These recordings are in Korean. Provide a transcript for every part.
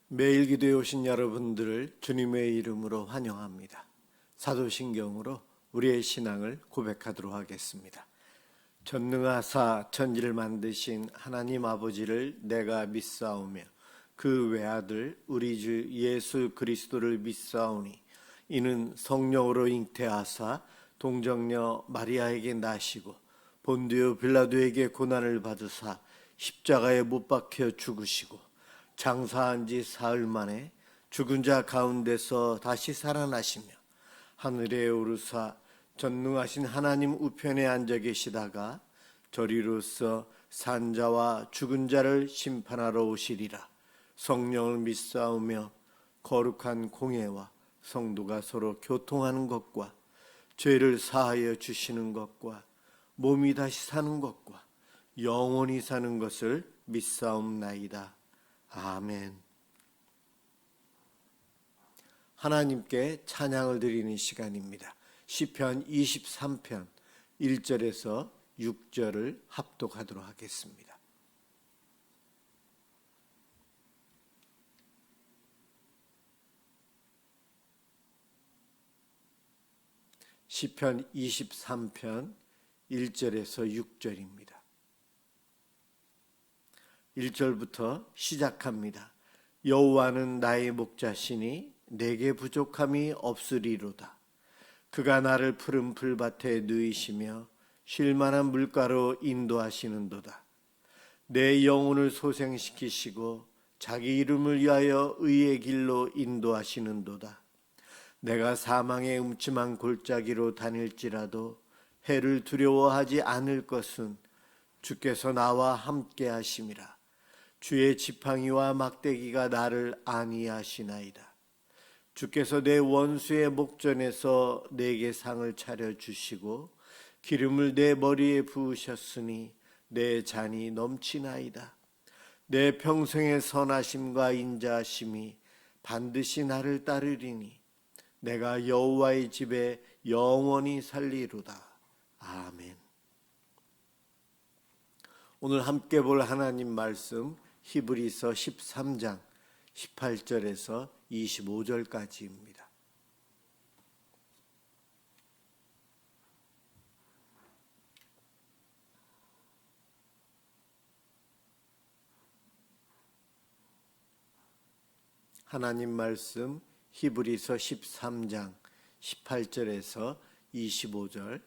매일 기도에 오신 여러분들을 주님의 이름으로 환영합니다. 사도신경으로 우리의 신앙을 고백하도록 하겠습니다. 전능하사 천지를 만드신 하나님 아버지를 내가 믿사오며 그 외아들 우리 주 예수 그리스도를 믿사오니 이는 성령으로 잉태하사 동정녀 마리아에게 나시고 본디오 빌라도에게 고난을 받으사 십자가에 못 박혀 죽으시고 장사한 지 사흘 만에 죽은 자 가운데서 다시 살아나시며 하늘에 오르사 전능하신 하나님 우편에 앉아 계시다가 저리로서 산자와 죽은 자를 심판하러 오시리라. 성령을 믿사오며 거룩한 공예와 성도가 서로 교통하는 것과 죄를 사하여 주시는 것과 몸이 다시 사는 것과 영원히 사는 것을 믿사옵나이다. 아멘. 하나님께 찬양을 드리는 시간입니다. 시편 23편 1절에서 6절을 합독하도록 하겠습니다. 시편 23편 1절에서 6절입니다. 1절부터 시작합니다. 여호와는 나의 목자시니 내게 부족함이 없으리로다. 그가 나를 푸른 풀밭에 누이시며 쉴만한 물가로 인도하시는도다. 내 영혼을 소생시키시고 자기 이름을 위하여 의의 길로 인도하시는도다. 내가 사망의 음침한 골짜기로 다닐지라도 해를 두려워하지 않을 것은 주께서 나와 함께 하심이라. 주의 지팡이와 막대기가 나를 안위하시나이다. 주께서 내 원수의 목전에서 내게 상을 차려주시고 기름을 내 머리에 부으셨으니 내 잔이 넘치나이다. 내 평생의 선하심과 인자하심이 반드시 나를 따르리니 내가 여호와의 집에 영원히 살리로다. 아멘. 오늘 함께 볼 하나님 말씀 히브리서 13장 18절에서 25절까지입니다. 하나님 말씀 히브리서 13장 18절에서 25절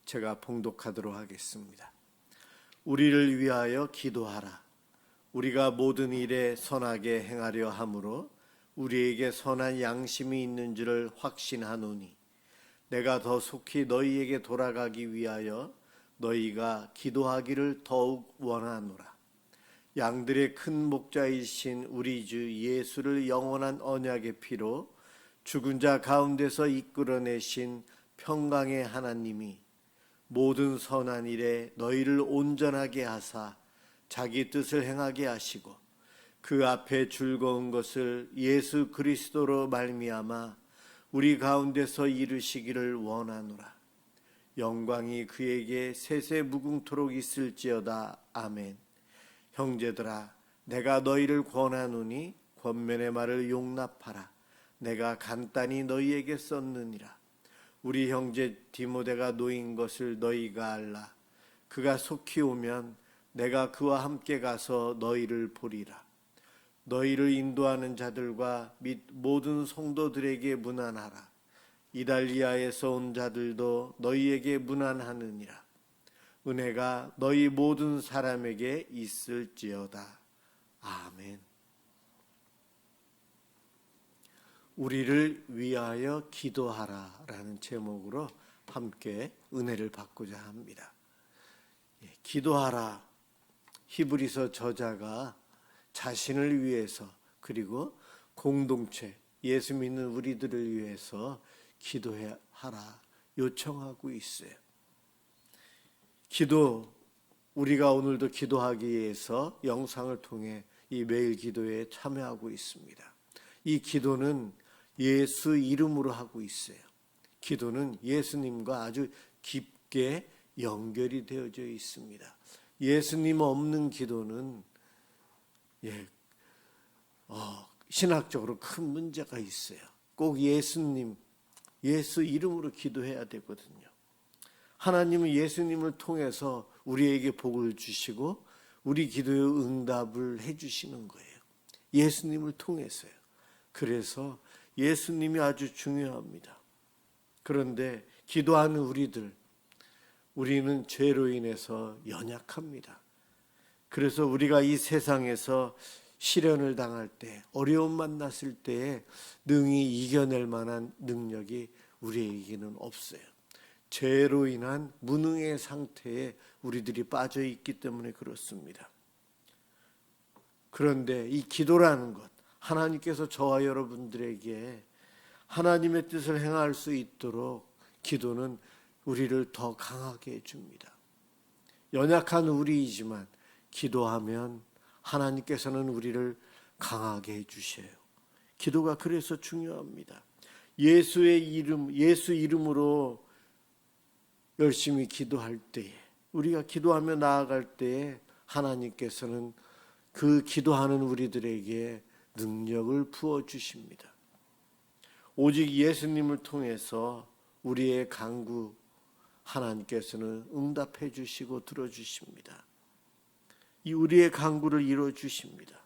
제가 봉독하도록 하겠습니다. 우리를 위하여 기도하라. 우리가 모든 일에 선하게 행하려 함으로 우리에게 선한 양심이 있는 줄을 확신하노니 내가 더 속히 너희에게 돌아가기 위하여 너희가 기도하기를 더욱 원하노라. 양들의 큰 목자이신 우리 주 예수를 영원한 언약의 피로 죽은 자 가운데서 이끌어내신 평강의 하나님이 모든 선한 일에 너희를 온전하게 하사 자기 뜻을 행하게 하시고 그 앞에 즐거운 것을 예수 그리스도로 말미암아 우리 가운데서 이루시기를 원하노라. 영광이 그에게 세세 무궁토록 있을지어다. 아멘. 형제들아, 내가 너희를 권하노니 권면의 말을 용납하라. 내가 간단히 너희에게 썼느니라. 우리 형제 디모데가 놓인 것을 너희가 알라. 그가 속히 오면 내가 그와 함께 가서 너희를 보리라. 너희를 인도하는 자들과 및 모든 성도들에게 문안하라. 이달리아에서 온 자들도 너희에게 문안하느니라. 은혜가 너희 모든 사람에게 있을지어다. 아멘. 우리를 위하여 기도하라 라는 제목으로 함께 은혜를 받고자 합니다. 기도하라. 히브리서 저자가 자신을 위해서 그리고 공동체 예수 믿는 우리들을 위해서 기도하라 요청하고 있어요. 기도, 우리가 오늘도 기도하기 위해서 영상을 통해 이 매일 기도에 참여하고 있습니다. 이 기도는 예수 이름으로 하고 있어요. 기도는 예수님과 아주 깊게 연결이 되어져 있습니다. 예수님 없는 기도는 신학적으로 큰 문제가 있어요. 꼭 예수 이름으로 기도해야 되거든요. 하나님은 예수님을 통해서 우리에게 복을 주시고 우리 기도의 응답을 해주시는 거예요. 예수님을 통해서요. 그래서 예수님이 아주 중요합니다. 그런데 기도하는 우리는 죄로 인해서 연약합니다. 그래서 우리가 이 세상에서 시련을 당할 때, 어려움 만났을 때에 능히 이겨낼 만한 능력이 우리에게는 없어요. 죄로 인한 무능의 상태에 우리들이 빠져 있기 때문에 그렇습니다. 그런데 이 기도라는 것, 하나님께서 저와 여러분들에게 하나님의 뜻을 행할 수 있도록 기도는 우리를 더 강하게 해줍니다. 연약한 우리이지만 기도하면 하나님께서는 우리를 강하게 해주셔요. 기도가 그래서 중요합니다. 예수 이름으로 열심히 기도할 때에, 우리가 기도하며 나아갈 때에 하나님께서는 그 기도하는 우리들에게 능력을 부어주십니다. 오직 예수님을 통해서 우리의 간구 하나님께서는 응답해 주시고 들어주십니다. 이 우리의 간구를 이루어주십니다.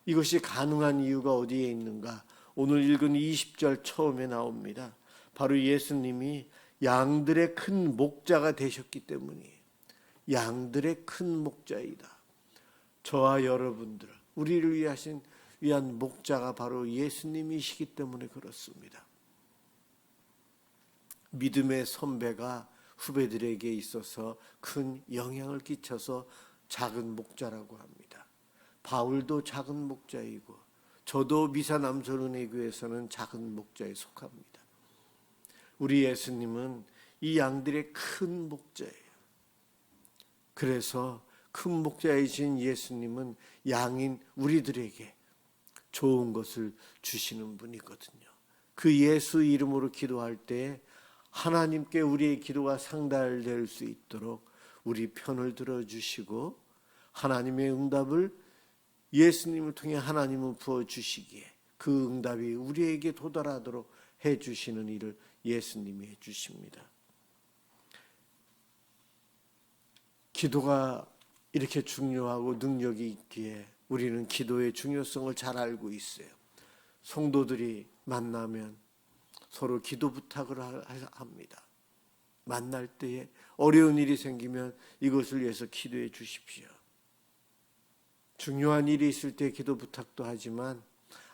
이것이 가능한 이유가 어디에 있는가? 오늘 읽은 20절 처음에 나옵니다. 바로 예수님이 양들의 큰 목자가 되셨기 때문이에요. 양들의 큰 목자이다. 저와 여러분들, 우리를 위한 목자가 바로 예수님이시기 때문에 그렇습니다. 믿음의 선배가 후배들에게 있어서 큰 영향을 끼쳐서 작은 목자라고 합니다. 바울도 작은 목자이고 저도 미사남소은혜교에서는 작은 목자에 속합니다. 우리 예수님은 이 양들의 큰 목자예요. 그래서 큰 목자이신 예수님은 양인 우리들에게 좋은 것을 주시는 분이거든요. 그 예수 이름으로 기도할 때 하나님께 우리의 기도가 상달될 수 있도록 우리 편을 들어주시고 하나님의 응답을 예수님을 통해 하나님은 부어주시기에 그 응답이 우리에게 도달하도록 해주시는 일을 예수님이 해주십니다. 기도가 이렇게 중요하고 능력이 있기에 우리는 기도의 중요성을 잘 알고 있어요. 성도들이 만나면 서로 기도 부탁을 합니다. 만날 때에 어려운 일이 생기면 이것을 위해서 기도해 주십시오. 중요한 일이 있을 때 기도 부탁도 하지만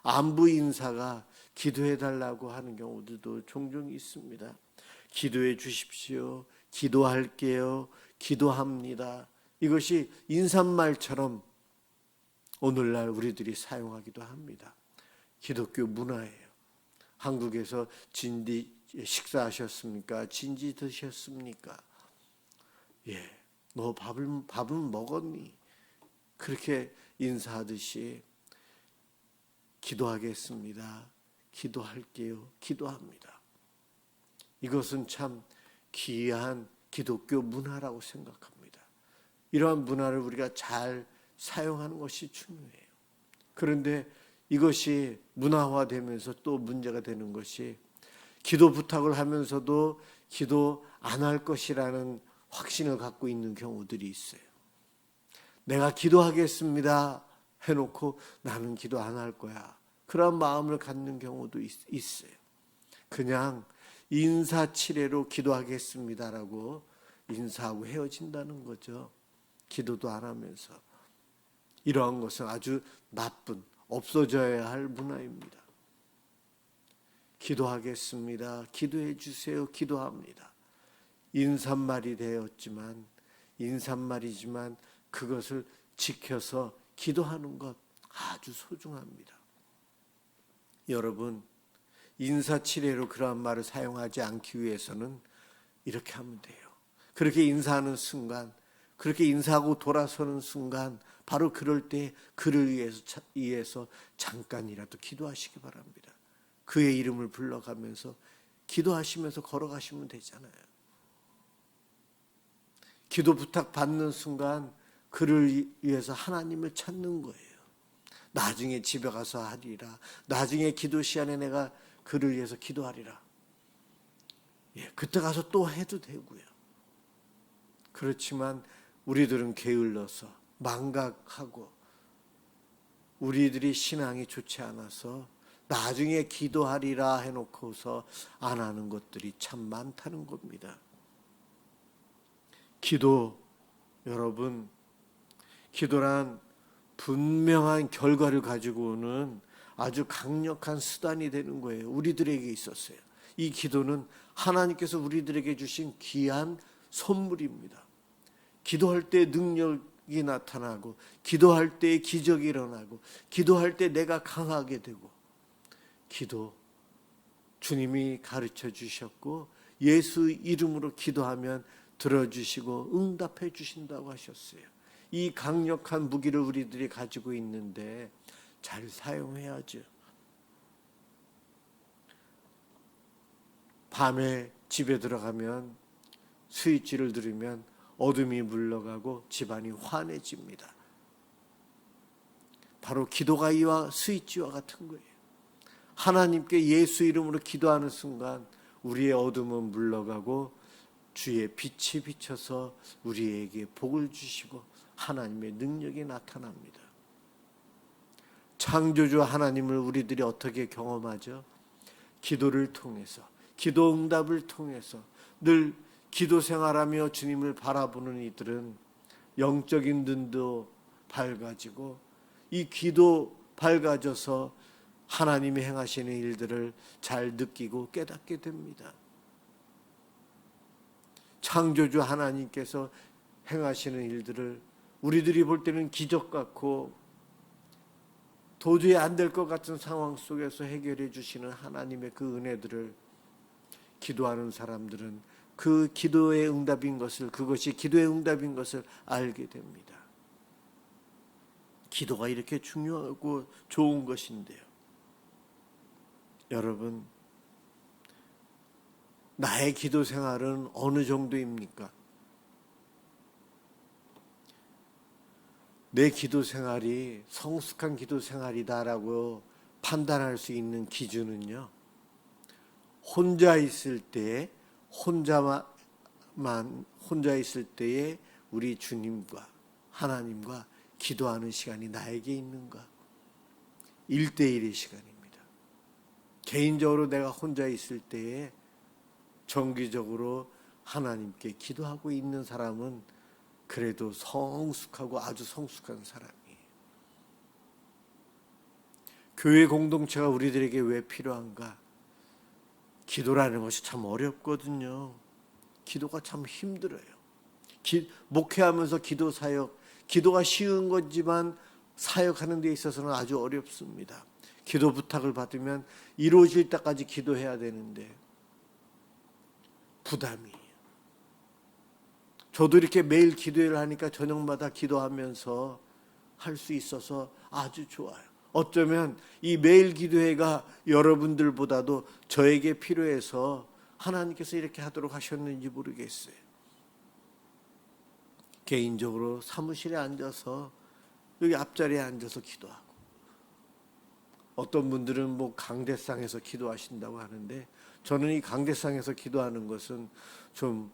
안부 인사가 기도해 달라고 하는 경우들도 종종 있습니다. 기도해 주십시오. 기도할게요. 기도합니다. 이것이 인사말처럼 오늘날 우리들이 사용하기도 합니다. 기독교 문화예요. 한국에서 진디 식사하셨습니까? 진지 드셨습니까? 예, 너 밥은 먹었니? 그렇게 인사하듯이 기도하겠습니다. 기도할게요. 기도합니다. 이것은 참 귀한 기독교 문화라고 생각합니다. 이러한 문화를 우리가 잘 사용하는 것이 중요해요. 그런데 이것이 문화화되면서 또 문제가 되는 것이 기도 부탁을 하면서도 기도 안 할 것이라는 확신을 갖고 있는 경우들이 있어요. 내가 기도하겠습니다 해놓고 나는 기도 안 할 거야. 그런 마음을 갖는 경우도 있어요. 그냥 인사치레로 기도하겠습니다라고 인사하고 헤어진다는 거죠. 기도도 안 하면서. 이러한 것은 아주 나쁜, 없어져야 할 문화입니다. 기도하겠습니다. 기도해 주세요. 기도합니다. 인사말이지만 그것을 지켜서 기도하는 것 아주 소중합니다. 여러분, 인사치레로 그러한 말을 사용하지 않기 위해서는 이렇게 하면 돼요. 그렇게 인사하는 순간, 그렇게 인사하고 돌아서는 순간 바로 그럴 때 그를 위해서 잠깐이라도 기도하시기 바랍니다. 그의 이름을 불러가면서 기도하시면서 걸어가시면 되잖아요. 기도 부탁 받는 순간 그를 위해서 하나님을 찾는 거예요. 나중에 집에 가서 하리라. 나중에 기도 시간에 내가 그를 위해서 기도하리라. 예, 그때 가서 또 해도 되고요. 그렇지만 우리들은 게을러서 망각하고 우리들이 신앙이 좋지 않아서 나중에 기도하리라 해놓고서 안 하는 것들이 참 많다는 겁니다. 기도, 여러분, 기도란 분명한 결과를 가지고 오는 아주 강력한 수단이 되는 거예요. 우리들에게 있었어요. 이 기도는 하나님께서 우리들에게 주신 귀한 선물입니다. 기도할 때 능력이 나타나고, 기도할 때 기적이 일어나고, 기도할 때 내가 강하게 되고, 기도 주님이 가르쳐 주셨고 예수 이름으로 기도하면 들어주시고 응답해 주신다고 하셨어요. 이 강력한 무기를 우리들이 가지고 있는데 잘 사용해야죠. 밤에 집에 들어가면 스위치를 누르면 어둠이 물러가고 집안이 환해집니다. 바로 기도가 이와 스위치와 같은 거예요. 하나님께 예수 이름으로 기도하는 순간 우리의 어둠은 물러가고 주의 빛이 비쳐서 우리에게 복을 주시고 하나님의 능력이 나타납니다. 창조주 하나님을 우리들이 어떻게 경험하죠? 기도를 통해서, 기도 응답을 통해서. 늘 기도 생활하며 주님을 바라보는 이들은 영적인 눈도 밝아지고 이 기도 밝아져서 하나님이 행하시는 일들을 잘 느끼고 깨닫게 됩니다. 창조주 하나님께서 행하시는 일들을 우리들이 볼 때는 기적 같고 도저히 안 될 것 같은 상황 속에서 해결해 주시는 하나님의 그 은혜들을 기도하는 사람들은 그 기도의 응답인 것을, 그것이 기도의 응답인 것을 알게 됩니다. 기도가 이렇게 중요하고 좋은 것인데요. 여러분, 나의 기도 생활은 어느 정도입니까? 내 기도 생활이 성숙한 기도 생활이다라고 판단할 수 있는 기준은요, 혼자 있을 때에 혼자 있을 때에 우리 주님과 하나님과 기도하는 시간이 나에게 있는가? 1대1의 시간입니다. 개인적으로 내가 혼자 있을 때에 정기적으로 하나님께 기도하고 있는 사람은 그래도 성숙하고 아주 성숙한 사람이에요. 교회 공동체가 우리들에게 왜 필요한가? 기도라는 것이 참 어렵거든요. 기도가 참 힘들어요. 목회하면서 기도 사역, 기도가 쉬운 거지만 사역하는 데 있어서는 아주 어렵습니다. 기도 부탁을 받으면 이루어질 때까지 기도해야 되는데 부담이에요. 저도 이렇게 매일 기도회를 하니까 저녁마다 기도하면서 할 수 있어서 아주 좋아요. 어쩌면 이 매일 기도회가 여러분들보다도 저에게 필요해서 하나님께서 이렇게 하도록 하셨는지 모르겠어요. 개인적으로 사무실에 앉아서 여기 앞자리에 앉아서 기도하고, 어떤 분들은 뭐 강대상에서 기도하신다고 하는데 저는 이 강대상에서 기도하는 것은 좀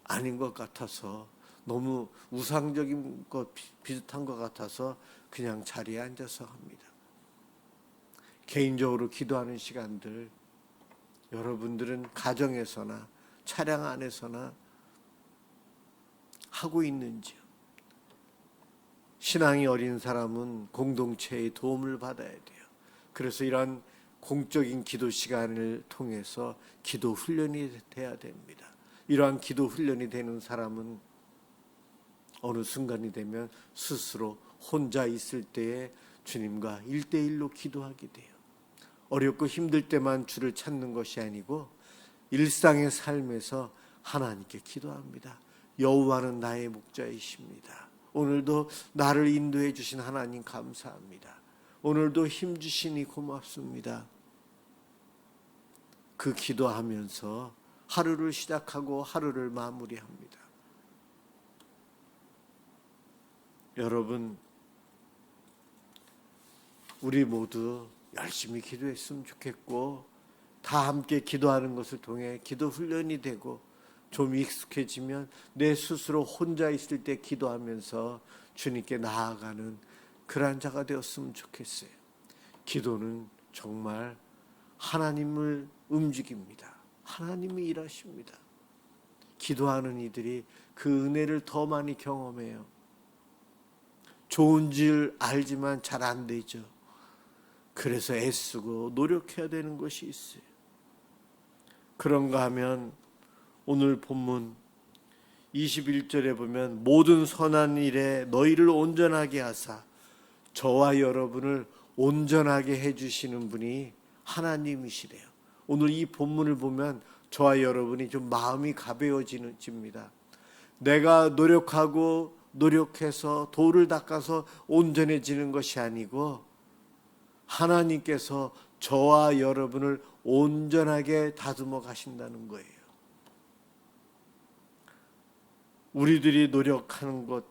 아닌 것 같아서, 너무 우상적인 것 비슷한 것 같아서 그냥 자리에 앉아서 합니다. 개인적으로 기도하는 시간들 여러분들은 가정에서나 차량 안에서나 하고 있는지요? 신앙이 어린 사람은 공동체의 도움을 받아야 돼요. 그래서 이런 공적인 기도 시간을 통해서 기도 훈련이 돼야 됩니다. 이러한 기도 훈련이 되는 사람은 어느 순간이 되면 스스로 혼자 있을 때에 주님과 1대1로 기도하게 돼요. 어렵고 힘들 때만 주를 찾는 것이 아니고 일상의 삶에서 하나님께 기도합니다. 여호와는 나의 목자이십니다. 오늘도 나를 인도해 주신 하나님 감사합니다. 오늘도 힘 주시니 고맙습니다. 그 기도하면서 하루를 시작하고 하루를 마무리합니다. 여러분, 우리 모두 열심히 기도했으면 좋겠고, 다 함께 기도하는 것을 통해 기도 훈련이 되고 좀 익숙해지면 내 스스로 혼자 있을 때 기도하면서 주님께 나아가는 그런 자가 되었으면 좋겠어요. 기도는 정말 하나님을 움직입니다. 하나님이 일하십니다. 기도하는 이들이 그 은혜를 더 많이 경험해요. 좋은 줄 알지만 잘 안 되죠. 그래서 애쓰고 노력해야 되는 것이 있어요. 그런가 하면 오늘 본문 21절에 보면 모든 선한 일에 너희를 온전하게 하사 저와 여러분을 온전하게 해주시는 분이 하나님이시래요. 오늘 이 본문을 보면 저와 여러분이 좀 마음이 가벼워집니다. 내가 노력해서 돌을 닦아서 온전해지는 것이 아니고 하나님께서 저와 여러분을 온전하게 다듬어 가신다는 거예요. 우리들이 노력하는 것,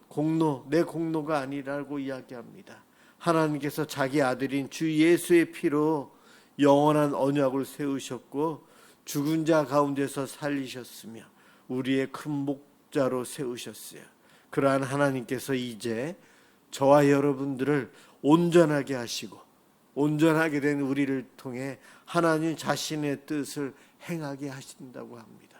내 공로가 아니라고 이야기합니다. 하나님께서 자기 아들인 주 예수의 피로 영원한 언약을 세우셨고 죽은 자 가운데서 살리셨으며 우리의 큰 목자로 세우셨어요. 그러한 하나님께서 이제 저와 여러분들을 온전하게 하시고 온전하게 된 우리를 통해 하나님 자신의 뜻을 행하게 하신다고 합니다.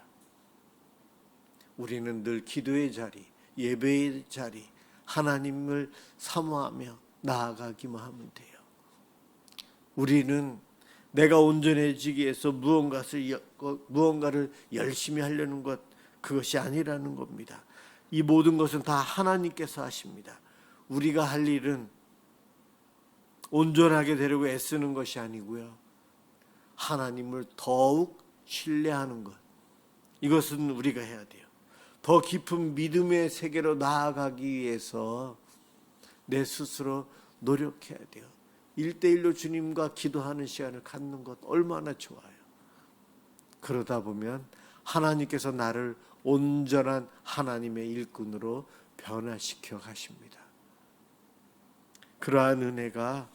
우리는 늘 기도의 자리, 예배의 자리, 하나님을 사모하며 나아가기만 하면 돼요. 우리는 내가 온전해지기 위해서 무언가를 열심히 하려는 것, 그것이 아니라는 겁니다. 이 모든 것은 다 하나님께서 하십니다. 우리가 할 일은 온전하게 되려고 애쓰는 것이 아니고요, 하나님을 더욱 신뢰하는 것, 이것은 우리가 해야 돼요. 더 깊은 믿음의 세계로 나아가기 위해서 내 스스로 노력해야 돼요. 1대1로 주님과 기도하는 시간을 갖는 것 얼마나 좋아요. 그러다 보면 하나님께서 나를 온전한 하나님의 일꾼으로 변화시켜 가십니다. 그러한 은혜가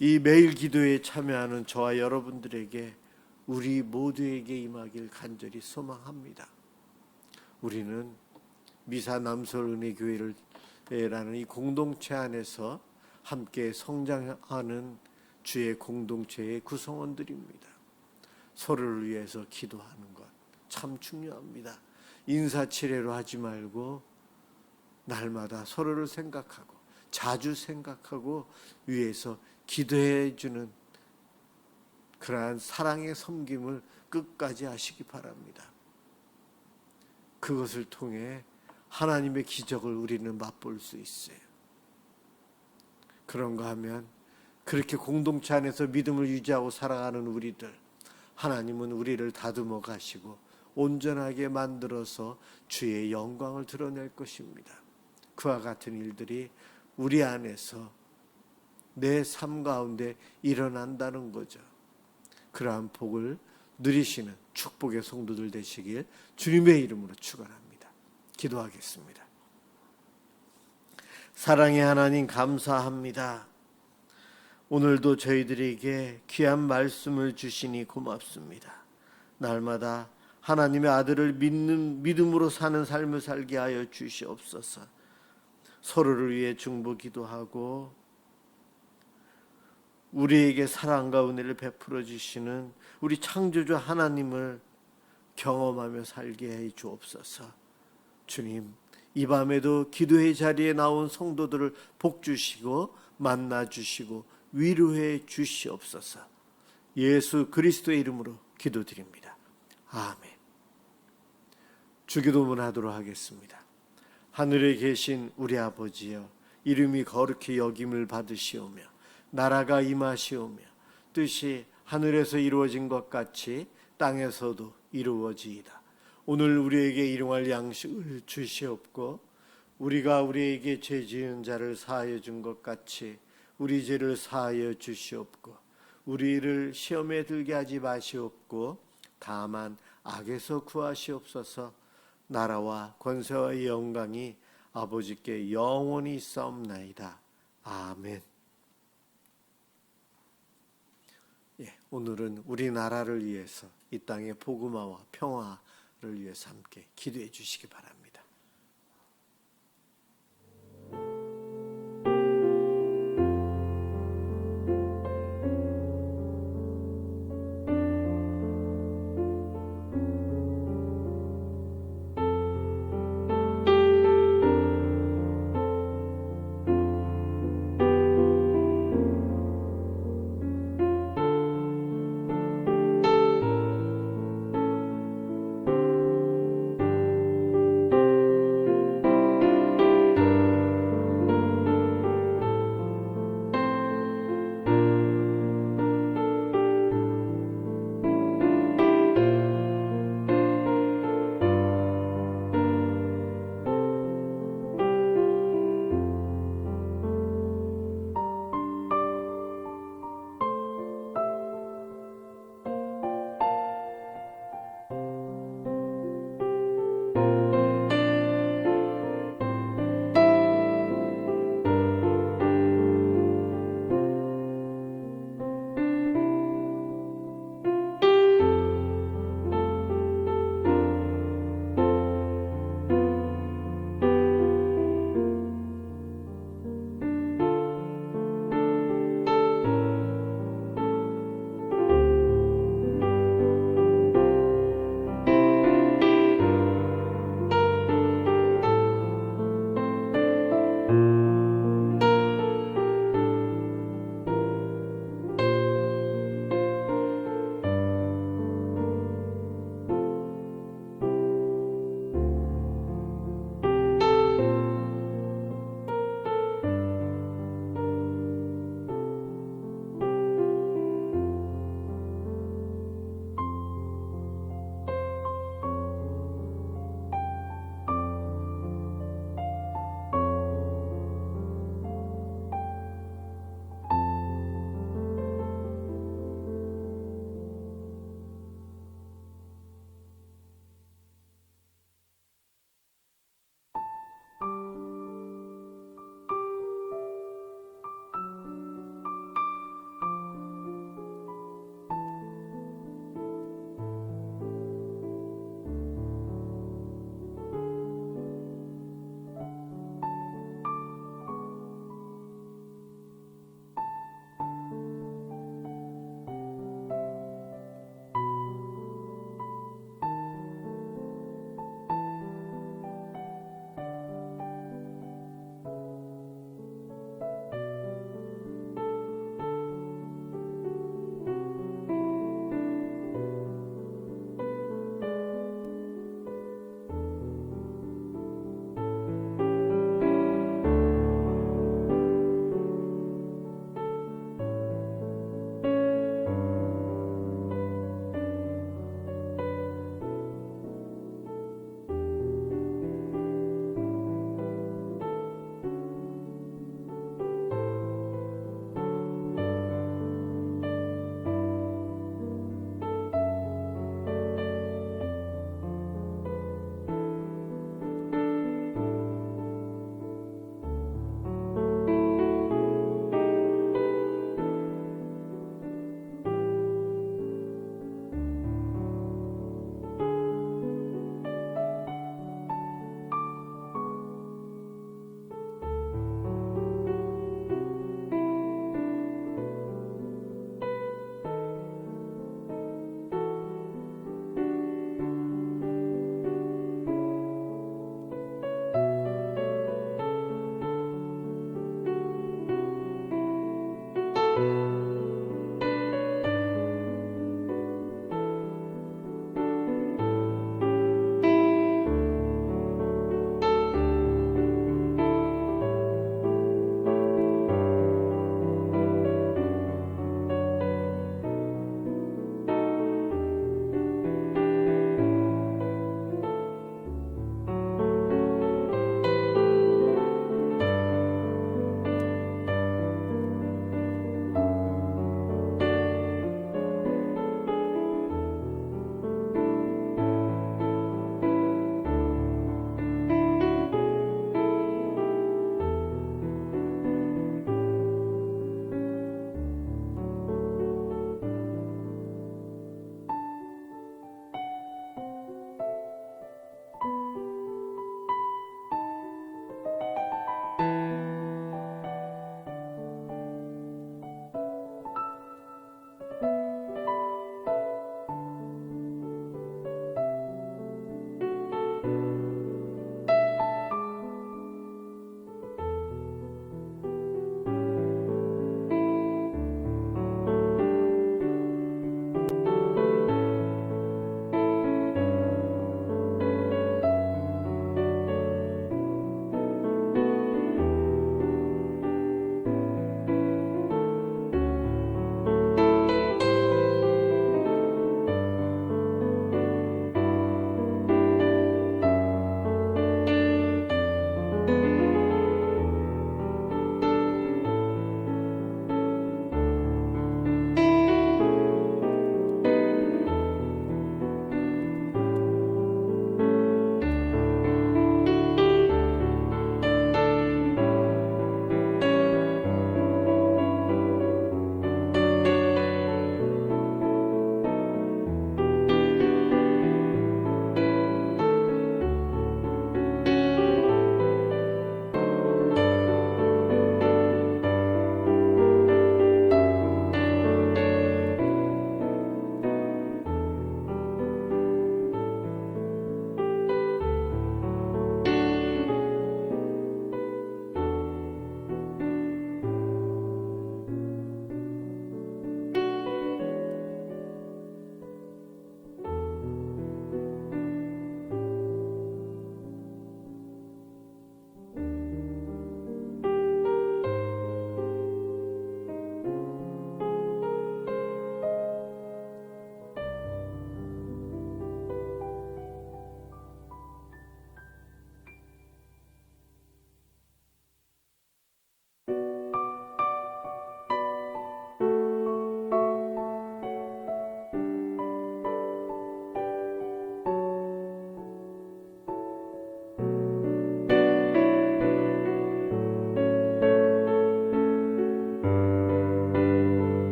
이 매일 기도에 참여하는 저와 여러분들에게, 우리 모두에게 임하길 간절히 소망합니다. 우리는 미사 남서은혜교회라는 이 공동체 안에서 함께 성장하는 주의 공동체의 구성원들입니다. 서로를 위해서 기도하는 것 참 중요합니다. 인사치레로 하지 말고 날마다 서로를 생각하고 자주 생각하고 위해서 기도해 주는 그러한 사랑의 섬김을 끝까지 하시기 바랍니다. 그것을 통해 하나님의 기적을 우리는 맛볼 수 있어요. 그런가 하면 그렇게 공동체 안에서 믿음을 유지하고 살아가는 우리들, 하나님은 우리를 다듬어 가시고 온전하게 만들어서 주의 영광을 드러낼 것입니다. 그와 같은 일들이 우리 안에서 내 삶 가운데 일어난다는 거죠. 그러한 복을 누리시는 축복의 성도들 되시길 주님의 이름으로 축원합니다. 기도하겠습니다. 사랑의 하나님, 감사합니다. 오늘도 저희들에게 귀한 말씀을 주시니 고맙습니다. 날마다 하나님의 아들을 믿는 믿음으로 사는 삶을 살게 하여 주시옵소서. 서로를 위해 중보 기도하고 우리에게 사랑과 은혜를 베풀어 주시는 우리 창조주 하나님을 경험하며 살게 해 주옵소서. 주님, 이 밤에도 기도의 자리에 나온 성도들을 복 주시고 만나 주시고 위로해 주시옵소서. 예수 그리스도의 이름으로 기도드립니다. 아멘. 주기도문 하도록 하겠습니다. 하늘에 계신 우리 아버지여, 이름이 거룩히 여김을 받으시오며 나라가 임하시오며 뜻이 하늘에서 이루어진 것 같이 땅에서도 이루어지이다. 오늘 우리에게 일용할 양식을 주시옵고 우리가 우리에게 죄 지은 자를 사하여 준 것 같이 우리 죄를 사하여 주시옵고 우리를 시험에 들게 하지 마시옵고 다만 악에서 구하시옵소서. 나라와 권세와 영광이 아버지께 영원히 있사옵나이다. 아멘. 오늘은 우리나라를 위해서 이 땅의 복음화와 평화를 위해서 함께 기도해 주시기 바랍니다.